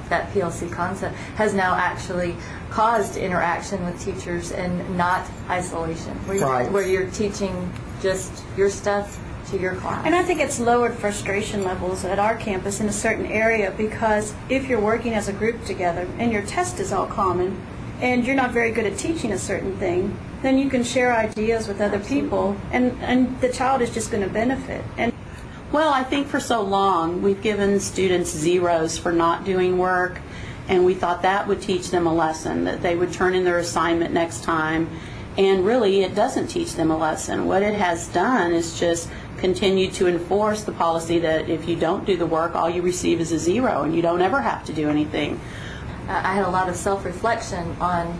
that PLC concept has now actually caused interaction with teachers and not isolation, where you're teaching just your stuff to your class. And I think it's lowered frustration levels at our campus in a certain area, because if you're working as a group together and your test is all common and you're not very good at teaching a certain thing, then you can share ideas with other people, and the child is just going to benefit. And well, I think for so long we've given students zeros for not doing work, and we thought that would teach them a lesson, that they would turn in their assignment next time. And really, it doesn't teach them a lesson. What it has done is just continue to enforce the policy that if you don't do the work, all you receive is a zero, and you don't ever have to do anything. I had a lot of self-reflection on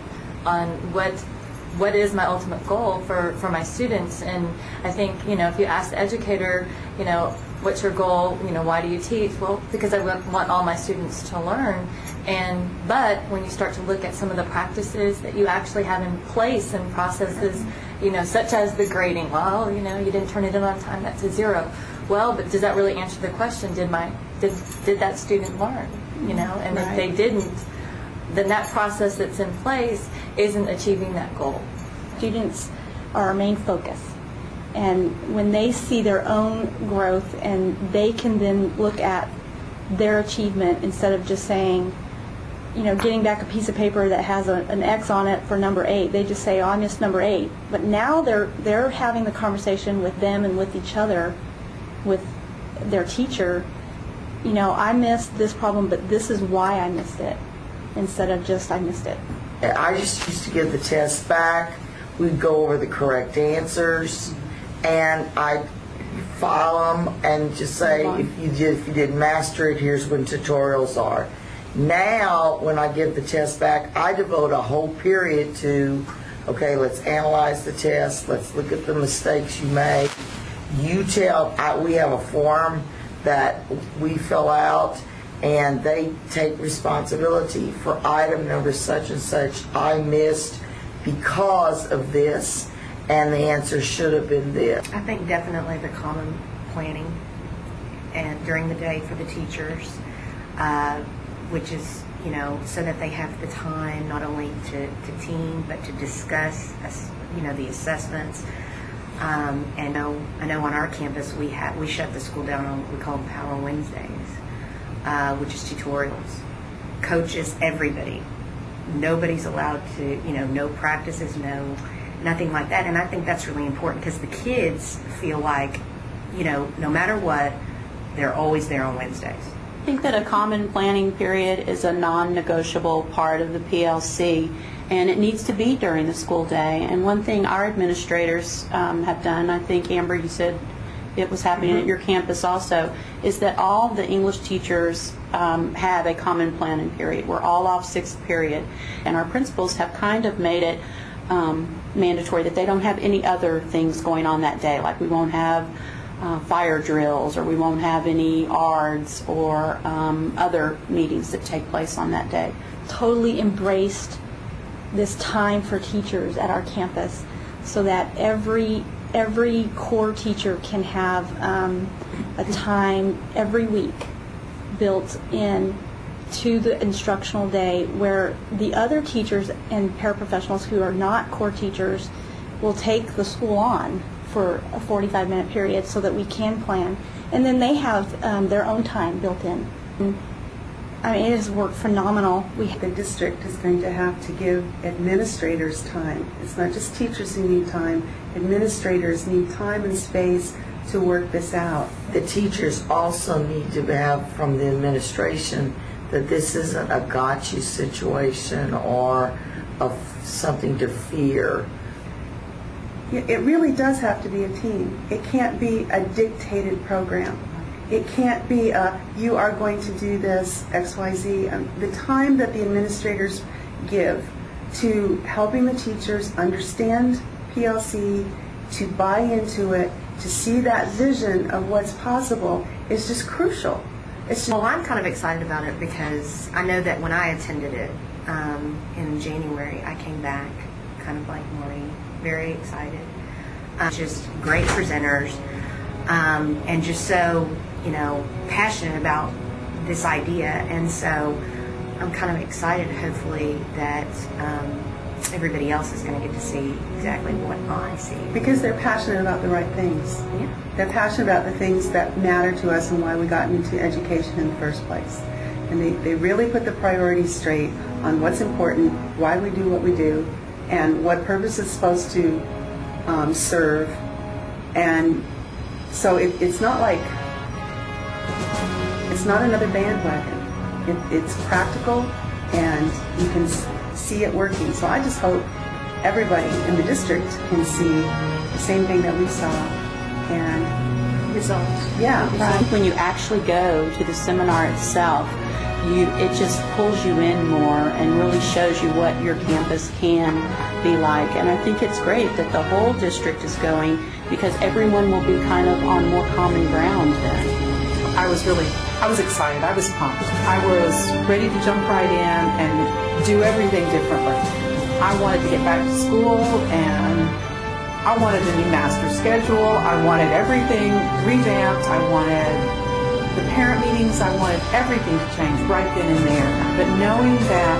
what is my ultimate goal for my students. And I think, if you ask the educator, what's your goal, why do you teach? Well, because I want all my students to learn. But when you start to look at some of the practices that you actually have in place and processes, such as the grading, well, you didn't turn it in on time, that's a zero. Well, but does that really answer the question? Did that student learn? And if they didn't, then that process that's in place isn't achieving that goal. Students are our main focus. And when they see their own growth and they can then look at their achievement instead of just saying, getting back a piece of paper that has an X on it for number 8, they just say, oh, I missed number 8. But now they're having the conversation with them and with each other, with their teacher, I missed this problem, but this is why I missed it, instead of just I missed it. I just used to give the test back. We'd go over the correct answers, and I'd file them and just say, if you didn't master it, here's when tutorials are. Now, when I give the test back, I devote a whole period to, okay, let's analyze the test, let's look at the mistakes you make. You tell, we have a form that we fill out, and they take responsibility for item number such and such. I missed because of this, and the answer should have been this. I think definitely the common planning and during the day for the teachers, which is, so that they have the time not only to team but to discuss, the assessments. And I know on our campus we shut the school down on what we call Power Wednesdays, which is tutorials. Coaches, everybody. Nobody's allowed to, no practices, nothing like that. And I think that's really important because the kids feel like, no matter what, they're always there on Wednesdays. I think that a common planning period is a non-negotiable part of the PLC, and it needs to be during the school day. And one thing our administrators have done, I think, Amber, you said it was happening at your campus also, is that all the English teachers have a common planning period. We're all off sixth period, and our principals have kind of made it mandatory that they don't have any other things going on that day, like we won't have fire drills, or we won't have any ARDs or other meetings that take place on that day. Totally embraced this time for teachers at our campus, so that every core teacher can have a time every week built in to the instructional day where the other teachers and paraprofessionals who are not core teachers will take the school on for a 45-minute period so that we can plan. And then they have their own time built in. I mean, it has worked phenomenal. The district is going to have to give administrators time. It's not just teachers who need time. Administrators need time and space to work this out. The teachers also need to have from the administration that this isn't a gotcha situation or something to fear. It really does have to be a team. It can't be a dictated program. It can't be you are going to do this, XYZ. The time that the administrators give to helping the teachers understand PLC, to buy into it, to see that vision of what's possible is just crucial. Well, I'm kind of excited about it because I know that when I attended it in January, I came back kind of like Maureen, very excited. Just great presenters, and just so, passionate about this idea. And so I'm kind of excited, hopefully, that everybody else is going to get to see exactly what I see. Because they're passionate about the right things. Yeah. They're passionate about the things that matter to us and why we got into education in the first place. And they really put the priorities straight on what's important, why we do what we do, and what purpose it's supposed to serve. And so it's not like, it's not another bandwagon. It's practical, and you can see it working. So I just hope everybody in the district can see the same thing that we saw. And Results. yeah, I think when you actually go to the seminar itself, it just pulls you in more and really shows you what your campus can be like. And I think it's great that the whole district is going, because everyone will be kind of on more common ground then. I was excited. I was pumped. I was ready to jump right in and do everything differently. I wanted to get back to school, and I wanted a new master schedule. I wanted everything revamped. I wanted the parent meetings. I wanted everything to change right then and there. But knowing that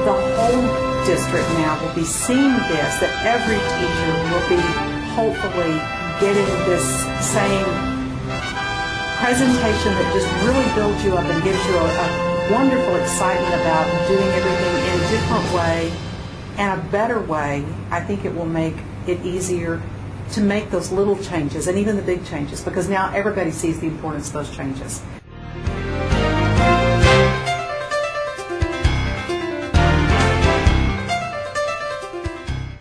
the whole district now will be seeing this, that every teacher will be hopefully getting this same presentation that just really builds you up and gives you a wonderful excitement about doing everything in a different way and a better way. I think it will make it easier to make those little changes and even the big changes, because now everybody sees the importance of those changes.